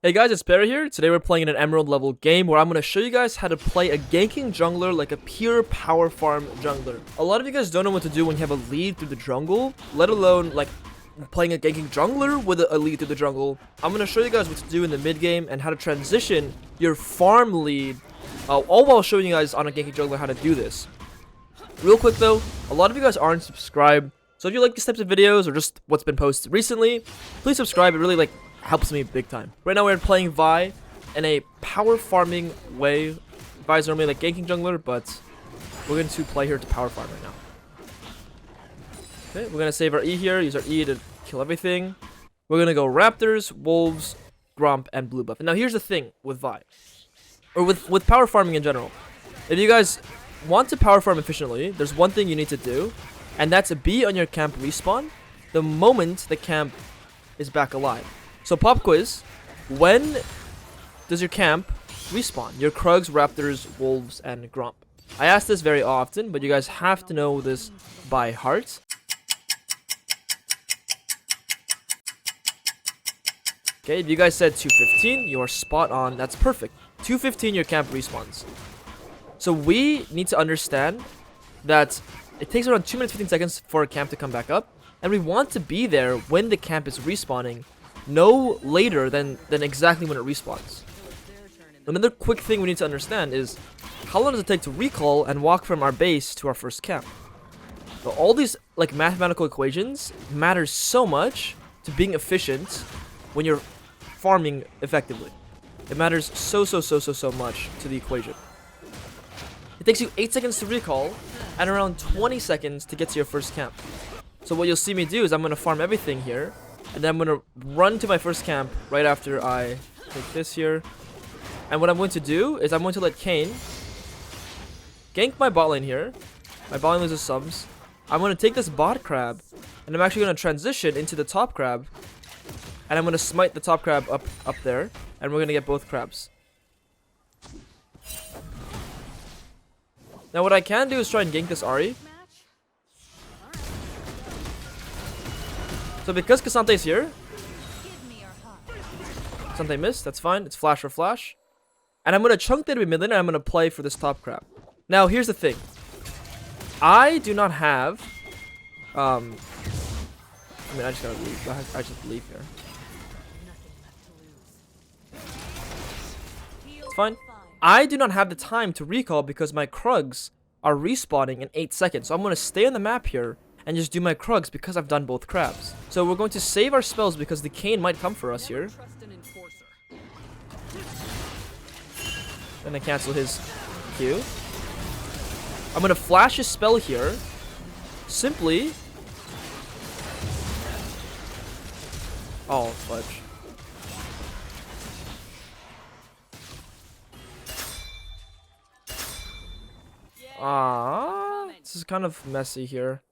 Hey guys, it's Perry here. Today we're playing in an emerald level game where I'm going to show you guys how to play a ganking jungler like a pure power farm jungler. A lot of you guys don't know what to do when you have a lead through the jungle, let alone like playing a ganking jungler with a lead through the jungle. I'm going to show you guys what to do in the mid game and how to transition your farm lead, all while showing you guys on a ganking jungler how to do this. Real quick though, a lot of you guys aren't subscribed, so if you like these types of videos or just what's been posted recently, please subscribe. It really helps me big time. Right now we're playing Vi in a power farming way. Vi is normally like ganking jungler, but we're going to play here to power farm right now. Okay, we're going to save our E here, use our E to kill everything. We're going to go Raptors, Wolves, Gromp, and Blue Buff. And now here's the thing with Vi, or with power farming in general. If you guys want to power farm efficiently, there's one thing you need to do, and that's be on your camp respawn the moment the camp is back alive. So pop quiz, when does your camp respawn? Your Krugs, Raptors, Wolves, and Gromp. I ask this very often, but you guys have to know this by heart. Okay, if you guys said 2:15, you are spot on. That's perfect. 2:15, your camp respawns. So we need to understand that it takes around 2 minutes 15 seconds for a camp to come back up, and we want to be there when the camp is respawning, no later than exactly when it respawns. Another quick thing we need to understand is how long does it take to recall and walk from our base to our first camp. So all these mathematical equations matter so much to being efficient when you're farming effectively. It matters so much to the equation. It takes you 8 seconds to recall and around 20 seconds to get to your first camp. So what you'll see me do is I'm going to farm everything here, and then I'm going to run to my first camp right after I take this here. And what I'm going to do is I'm going to let Kayn gank my bot lane here. My bot lane loses subs. I'm going to take this bot crab, and I'm actually going to transition into the top crab. And I'm going to smite the top crab up there, and we're going to get both crabs. Now what I can do is try and gank this Ahri. So because K'Sante's here, K'Sante missed, that's fine, it's flash for flash. And I'm going to chunk that to mid lane, and I'm going to play for this top crab. Now here's the thing. I do not have, I just gotta leave, I just leave here. It's fine. I do not have the time to recall because my Krugs are respawning in 8 seconds. So I'm going to stay on the map here and just do my Krugs because I've done both crabs. So we're going to save our spells because the Kayn might come for us here. Then I cancel his Q. I'm going to flash his spell here. Simply. Oh, fudge. This is kind of messy here.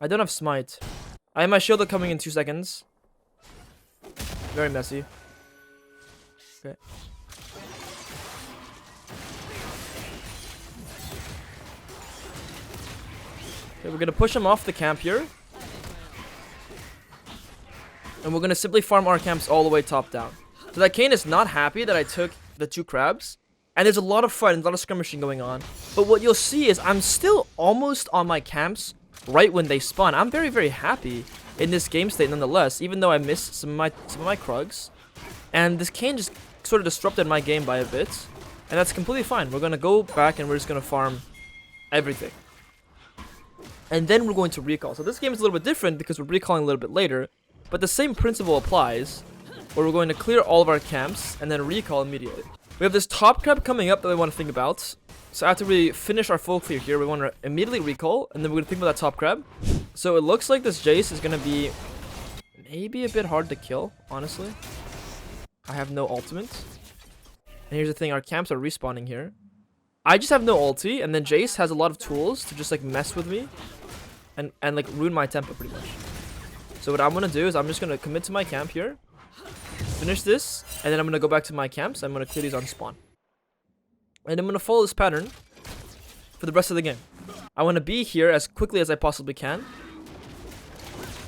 I don't have smite. I have my shield coming in 2 seconds. Very messy. Okay. Okay, we're gonna push him off the camp here. And we're gonna simply farm our camps all the way top down. So that Kayn is not happy that I took the 2 crabs. And there's a lot of fighting, a lot of skirmishing going on. But what you'll see is I'm still almost on my camps right when they spawn. I'm very happy in this game state nonetheless, even though I missed some of my Krugs. And this Kayn just sort of disrupted my game by a bit. And that's completely fine. We're going to go back and we're just going to farm everything. And then we're going to recall. So this game is a little bit different because we're recalling a little bit later. But the same principle applies, where we're going to clear all of our camps and then recall immediately. We have this top crab coming up that we want to think about. So after we finish our full clear here, we want to immediately recall, and then we're going to think about that top crab. So it looks like this Jace is going to be maybe a bit hard to kill, honestly. I have no ultimate. And here's the thing, our camps are respawning here. I just have no ulti, and then Jace has a lot of tools to just mess with me and ruin my tempo pretty much. So what I'm going to do is I'm just going to commit to my camp here. Finish this, and then I'm going to go back to my camps. I'm going to clear these on spawn. And I'm going to follow this pattern for the rest of the game. I want to be here as quickly as I possibly can.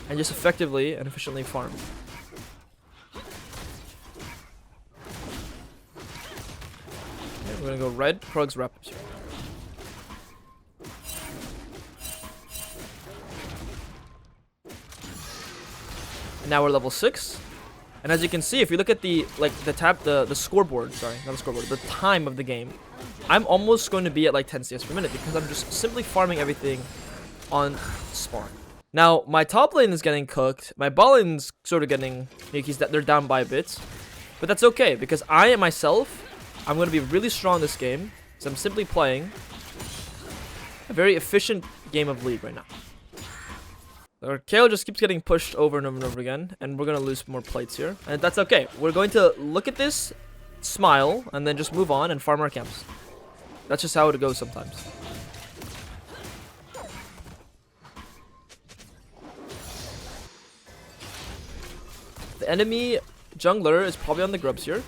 And just effectively and efficiently farm. We're gonna go red, Krug's Raptors here. And now we're level 6. And as you can see, if you look at the the scoreboard, sorry, not the scoreboard, the time of the game, I'm almost going to be at like 10 CS per minute because I'm just simply farming everything on spawn. Now, my top lane is getting cooked. My bot lane's sort of getting, they're down by a bit. But that's okay, because I myself, I'm going to be really strong in this game. So I'm simply playing a very efficient game of League right now. Our Kayle just keeps getting pushed over and over and over again. And we're going to lose more plates here. And that's okay. We're going to look at this, smile, and then just move on and farm our camps. That's just how it goes sometimes. The enemy jungler is probably on the grubs here.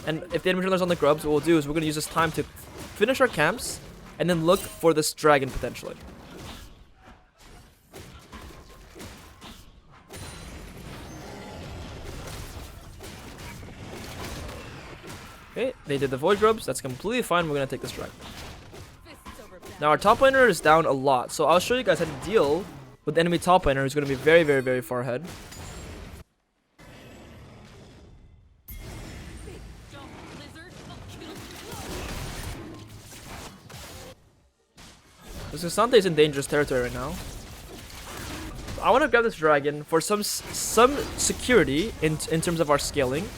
And if the enemy jungler is on the grubs, what we'll do is we're going to use this time to finish our camps and then look for this dragon potentially. Okay, they did the void grubs. That's completely fine. We're going to take this dragon. Now our top laner is down a lot. So I'll show you guys how to deal with the enemy top laner who's going to be very, very, very far ahead. This Asante is in dangerous territory right now. I want to grab this dragon for some security in terms of our scaling.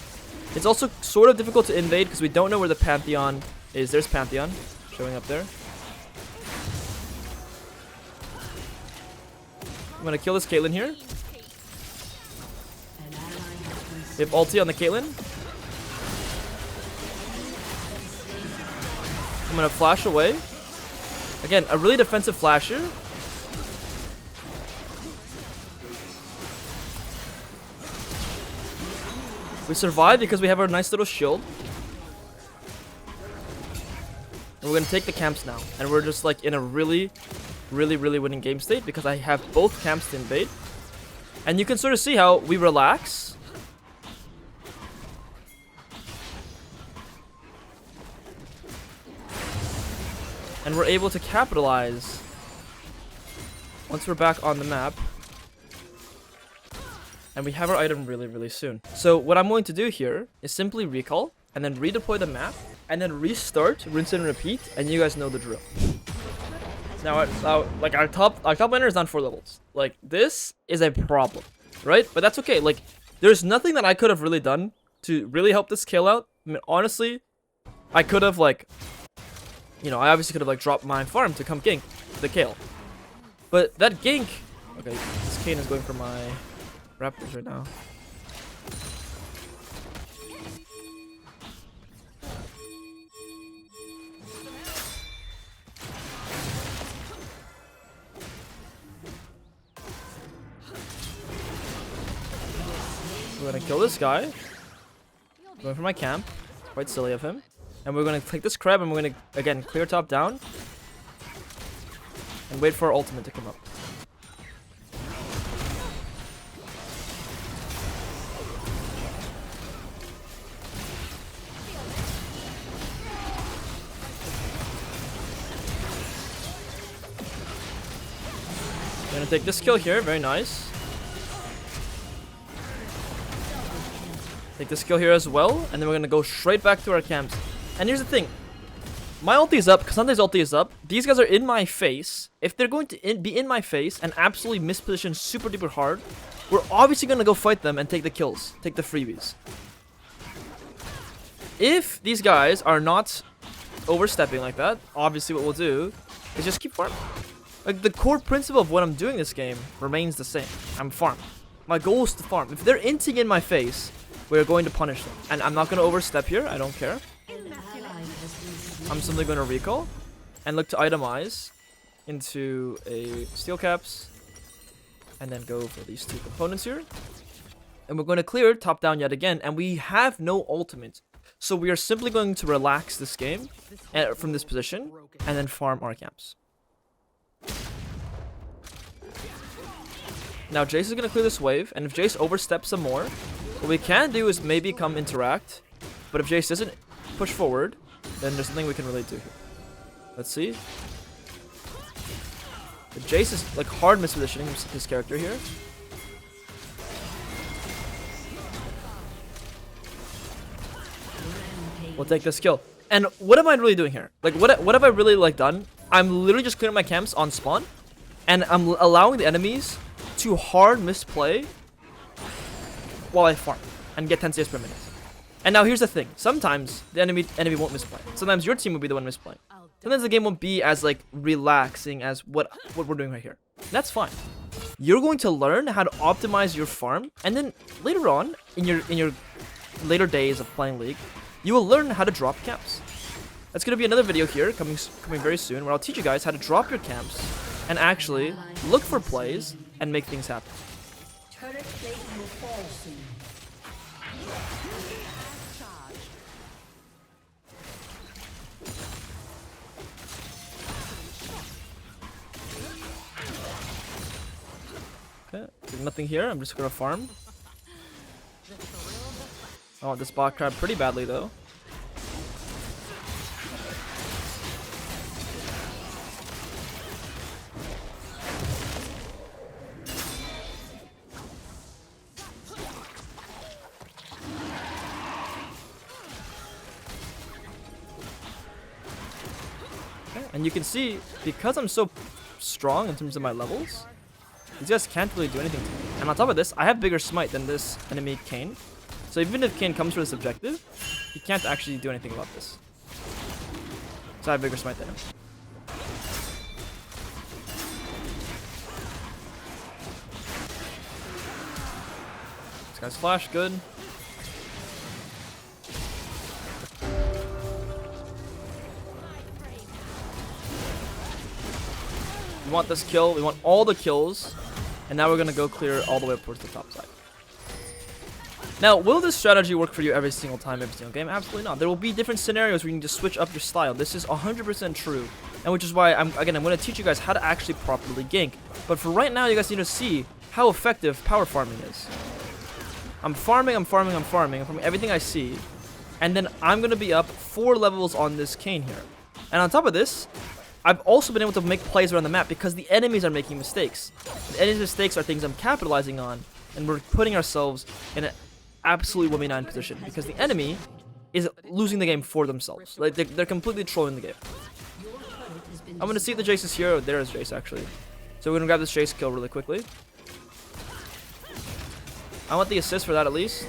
It's also sort of difficult to invade because we don't know where the Pantheon is. There's Pantheon showing up there. I'm going to kill this Caitlyn here. We have ulti on the Caitlyn. I'm going to flash away. Again, a really defensive flash here. We survive because we have our nice little shield. And we're going to take the camps now. And we're just like in a really winning game state because I have both camps to invade. And you can sort of see how we relax. And we're able to capitalize once we're back on the map. And we have our item really soon. So what I'm going to do here is simply recall and then redeploy the map and then restart, rinse and repeat, and you guys know the drill. Now, like our top laner is on 4 levels. Like this is a problem, right? But that's okay. Like there's nothing that I could have really done to really help this Kayle out. I mean, honestly, I could have like, you know, I obviously could have like dropped my farm to come gank the Kayle. But that gank, okay, this Kayn is going for my Raptors right now. We're gonna kill this guy. Going for my camp. Quite silly of him. And we're gonna take this crab and we're gonna again clear top down. And wait for our ultimate to come up. Gonna take this kill here, very nice. Take this kill here as well, and then we're gonna go straight back to our camps. And here's the thing, my ulti is up, Kasante's ulti is up. These guys are in my face. If they're going to be in my face and absolutely misposition super duper hard, we're obviously gonna go fight them and take the kills, take the freebies. If these guys are not overstepping like that, obviously what we'll do is just keep farming. Like, the core principle of what I'm doing this game remains the same. I'm farming. My goal is to farm. If they're inting in my face, we're going to punish them. And I'm not going to overstep here. I don't care. I'm simply going to recall and look to itemize into a steel caps. And then go for these 2 components here. And we're going to clear top down yet again. And we have no ultimate. So we are simply going to relax this game from this position. And then farm our camps. Now Jace is going to clear this wave, and if Jace oversteps some more, what we can do is maybe come interact. But if Jace doesn't push forward, then there's something we can relate to here. Let's see. The Jace is like hard mispositioning his character here. We'll take this kill. And what am I really doing here? Like, what have I really like done? I'm literally just clearing my camps on spawn, and I'm allowing the enemies to hard misplay while I farm and get 10 CS per minute. And now here's the thing: sometimes the enemy won't misplay. Sometimes your team will be the one misplaying. Sometimes the game won't be as like relaxing as what we're doing right here. That's fine. You're going to learn how to optimize your farm, and then later on in your later days of playing League, you will learn how to drop camps. That's gonna be another video here coming very soon, where I'll teach you guys how to drop your camps and actually look for plays and make things happen. Turret plate will fall soon. Okay, there's nothing here. I'm just gonna farm. I want this bot crab pretty badly though. Okay, and you can see, because I'm so strong in terms of my levels, these guys can't really do anything to me. And on top of this, I have bigger smite than this enemy Kayn. So even if Kayn comes for this objective, he can't actually do anything about this. So I have bigger smite than him. This guy's flash, good. We want this kill, we want all the kills. And now we're gonna go clear all the way up towards the top side. Now, will this strategy work for you every single time, every single game? Absolutely not. There will be different scenarios where you need to switch up your style. This is 100% true. And which is why, I'm going to teach you guys how to actually properly gank. But for right now, you guys need to see how effective power farming is. I'm farming everything I see. And then I'm going to be up 4 levels on this Kayn here. And on top of this, I've also been able to make plays around the map because the enemies are making mistakes. The enemies' mistakes are things I'm capitalizing on, and we're putting ourselves in an absolutely 1v9 position because the enemy is losing the game for themselves. Like they're completely trolling the game. I'm gonna see if the Jace is here. Oh, there is Jace actually. So we're gonna grab this Jace kill really quickly. I want the assist for that at least.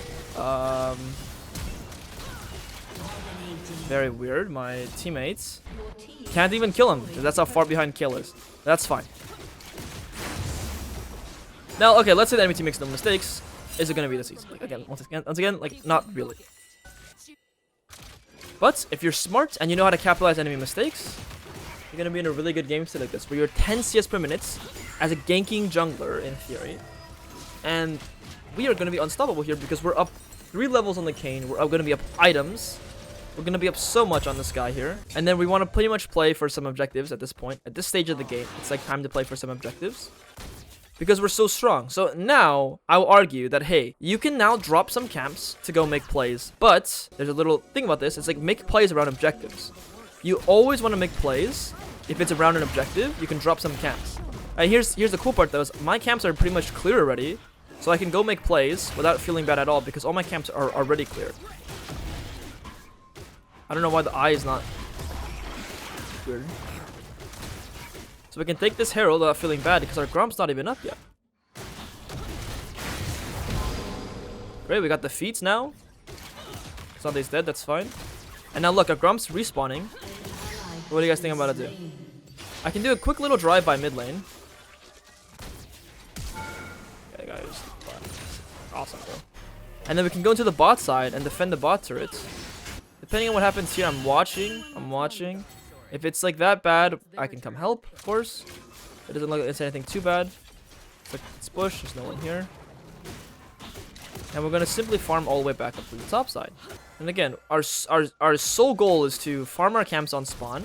Very weird. My teammates can't even kill him. That's how far behind kill is. That's fine. Now, okay, let's say the enemy team makes no mistakes. Is it going to be this easy? Like, again, once again, like, not really. But if you're smart and you know how to capitalize enemy mistakes, you're going to be in a really good game state like this, where you're 10 CS per minute as a ganking jungler, in theory. And we are going to be unstoppable here because we're up 3 levels on the Kayn. We're going to be up items. We're going to be up so much on this guy here. And then we want to pretty much play for some objectives at this point. At this stage of the game, it's like time to play for some objectives. Because we're so strong. So now, I will argue that, hey, you can now drop some camps to go make plays. But, there's a little thing about this. It's like, make plays around objectives. You always want to make plays. If it's around an objective, you can drop some camps. And here's the cool part though, is my camps are pretty much clear already. So I can go make plays without feeling bad at all because all my camps are already clear. I don't know why the eye is not weird. So we can take this Herald without feeling bad because our Grump's not even up yet. Great, we got the feats now. Sunday's dead, that's fine. And now look, our Grump's respawning. What do you guys think I'm about to do? I can do a quick little drive by mid lane. Okay, guys. Awesome, bro. And then we can go into the bot side and defend the bot turrets. Depending on what happens here, I'm watching. If it's like that bad, I can come help, of course. It doesn't look like it's anything too bad. Let's push, there's no one here. And we're gonna simply farm all the way back up to the top side. And again, our sole goal is to farm our camps on spawn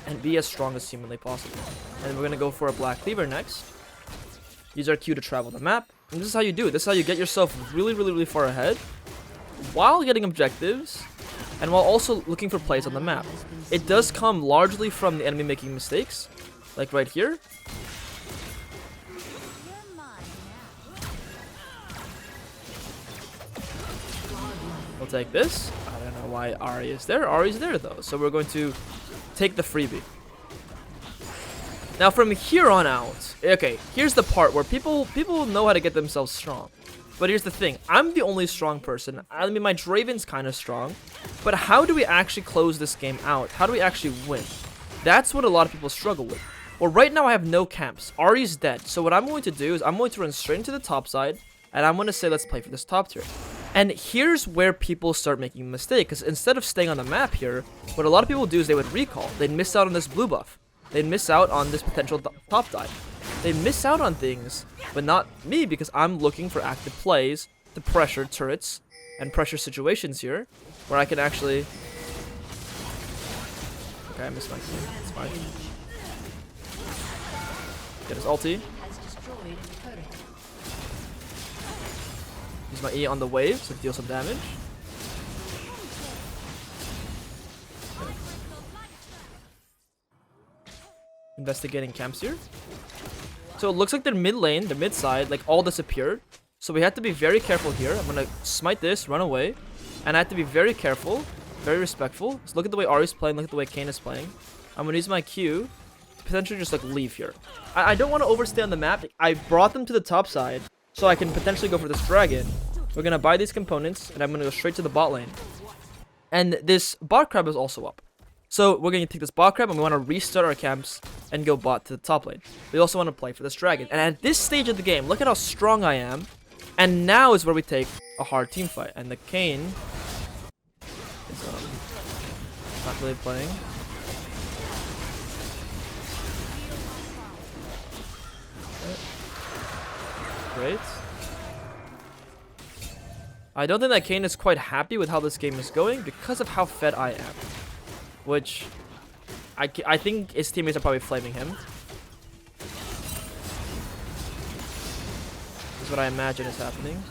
and be as strong as humanly possible. And we're gonna go for a Black Cleaver next. Use our Q to travel the map. And this is how you do it. This is how you get yourself really far ahead while getting objectives and while also looking for plays on the map. It does come largely from the enemy making mistakes, like right here. We'll take this. I don't know why Ahri is there. Ahri's there though, so we're going to take the freebie. Now from here on out, okay, here's the part where people know how to get themselves strong. But here's the thing, I'm the only strong person. I mean, my Draven's kind of strong. But how do we actually close this game out? How do we actually win? That's what a lot of people struggle with. Well, right now I have no camps. Ahri's dead. So what I'm going to do is I'm going to run straight into the top side. And I'm going to say, let's play for this top tier. And here's where people start making a mistake. Because instead of staying on the map here, what a lot of people do is they would recall. They'd miss out on this blue buff. They'd miss out on this potential top dive. They miss out on things, but not me, because I'm looking for active plays to pressure turrets and pressure situations here where I can actually... Okay, I missed my key. It's fine. Get his ulti. Use my E on the waves to deal some damage. Okay. Investigating camps here. So it looks like their mid lane, the mid side, like all disappeared. So we have to be very careful here. I'm gonna smite this, run away. And I have to be very careful, very respectful. So look at the way Ahri's playing, look at the way Kayn is playing. I'm gonna use my Q to potentially just like leave here. I don't want to overstay on the map. I brought them to the top side so I can potentially go for this dragon. We're gonna buy these components and I'm gonna go straight to the bot lane. And this bot crab is also up. So we're going to take this bot crab and we want to restart our camps and go bot to the top lane. We also want to play for this dragon. And at this stage of the game, look at how strong I am. And now is where we take a hard team fight. And the Kayn is not really playing. Great. I don't think that Kayn is quite happy with how this game is going because of how fed I am. Which, I think his teammates are probably flaming him. Is what I imagine is happening.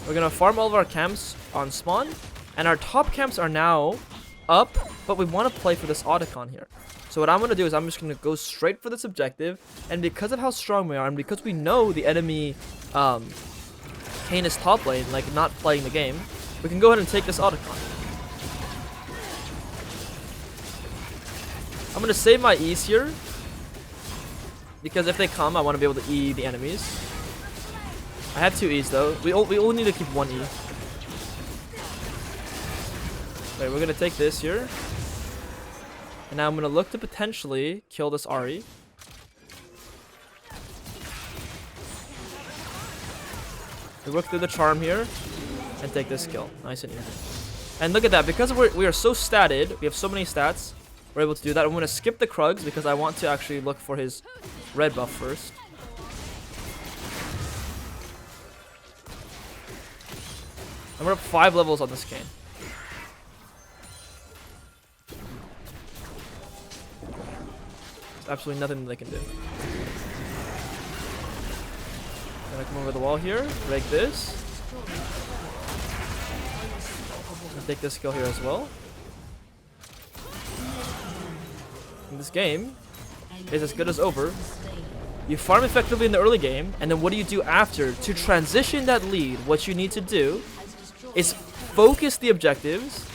We're gonna farm all of our camps on spawn. And our top camps are now up. But we want to play for this Otacon here. So what I'm gonna do is I'm just gonna go straight for this objective. And because of how strong we are, and because we know the enemy Kayn is top lane, like not playing the game, we can go ahead and take this Otacon. I'm gonna save my E's here because if they come, I want to be able to E the enemies. I had 2 E's though. We only need to keep 1 E. Wait, we're gonna take this here, and now I'm gonna look to potentially kill this Ahri. We work through the charm here and take this kill. Nice and easy. And look at that, because we are so statted, we have so many stats. We're able to do that. I'm going to skip the Krugs because I want to actually look for his red buff first. And we're up 5 levels on this Kayn. There's absolutely nothing that they can do. Gonna come over the wall here, break this. Gonna take this kill here as well. This game is as good as over. You farm effectively in the early game, and then what do you do after? To transition that lead, what you need to do is focus the objectives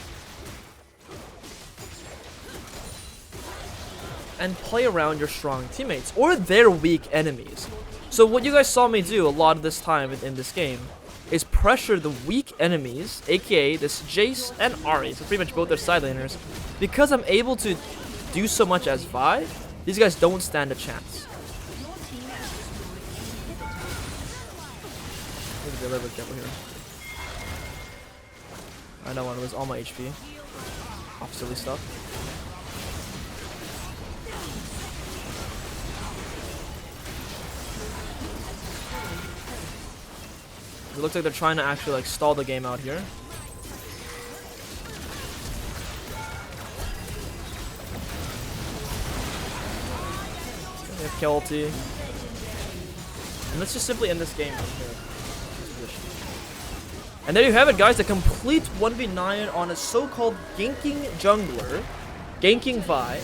and play around your strong teammates or their weak enemies. So what you guys saw me do a lot of this time in this game is pressure the weak enemies, aka this Jace and Ahri, so pretty much both their side laners. Because I'm able to do so much as 5, these guys don't stand a chance. Need to be a little bit careful here. I don't want to lose all my HP off silly stuff. It looks like they're trying to actually like stall the game out here. We have kill ulti. And let's just simply end this game from here. And there you have it, guys. A complete 1v9 on a so-called ganking jungler, ganking Vi.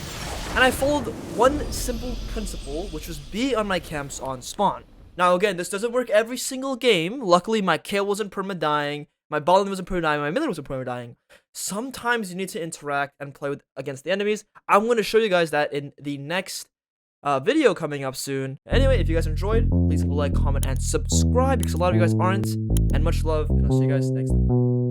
And I followed one simple principle, which was be on my camps on spawn. Now, again, this doesn't work every single game. Luckily, my Kayle wasn't perma-dying, my Ballin wasn't perma-dying, my Miller wasn't perma-dying. Sometimes you need to interact and play against the enemies. I'm going to show you guys that in the next video coming up soon. Anyway, if you guys enjoyed, please leave a like, comment, and subscribe, because a lot of you guys aren't. And much love, and I'll see you guys next time.